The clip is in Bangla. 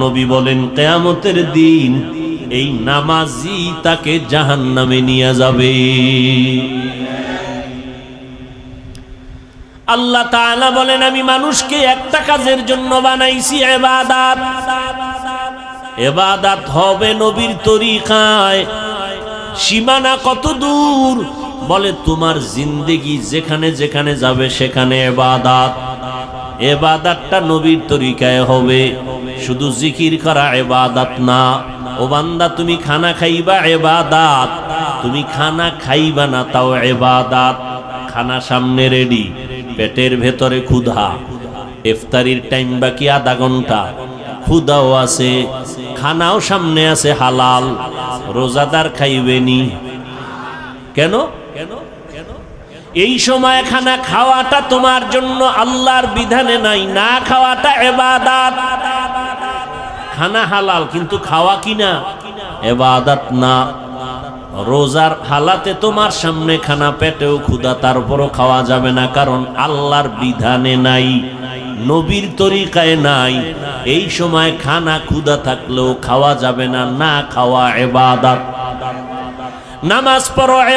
নবী বলেন কিয়ামতের দিন এই নামাজি তাকে জাহান্নামে নিয়ে যাবে। আল্লাহ তাআলা বলেন আমি মানুষকে একটা কাজের জন্য বানাইছি, ইবাদত। ইবাদত হবে নবীর তরিকায়। সীমানা কত দূর? বলে তোমার জিন্দেগি যেখানে যেখানে যাবে সেখানে ইবাদত। ইবাদতটা নবীর তরিকায় হবে। শুধু জিকির করা ইবাদত না। ও বান্দা তুমি খানা খাইবা ইবাদত, তুমি খানা খাইবা না তাও ইবাদত। খানা সামনে রেডি, পেটের ভেতরে ক্ষুধা, ইফতারির টাইম বাকি আধা ঘন্টা, ক্ষুধাও আছে, খানাও সামনে আছে হালাল। রোজাদার খাইবেনি কেন? এই সময় খানা খাওয়াটা তোমার জন্য আল্লাহর বিধানে নাই, না খাওয়াটা ইবাদত। খানা হালাল কিন্তু খাওয়া কিনা ইবাদত না। রোজার হালাতে তোমার সামনে খানা, পেটেও ক্ষুধা, তারপরও খাওয়া যাবে না, কারণ আল্লাহর বিধানে নাই, নবীর তরিকায় নাই। এই সময় খানা ক্ষুধা থাকলেও খাওয়া যাবে না, না খাওয়া ইবাদত। নামাজ পড়ো।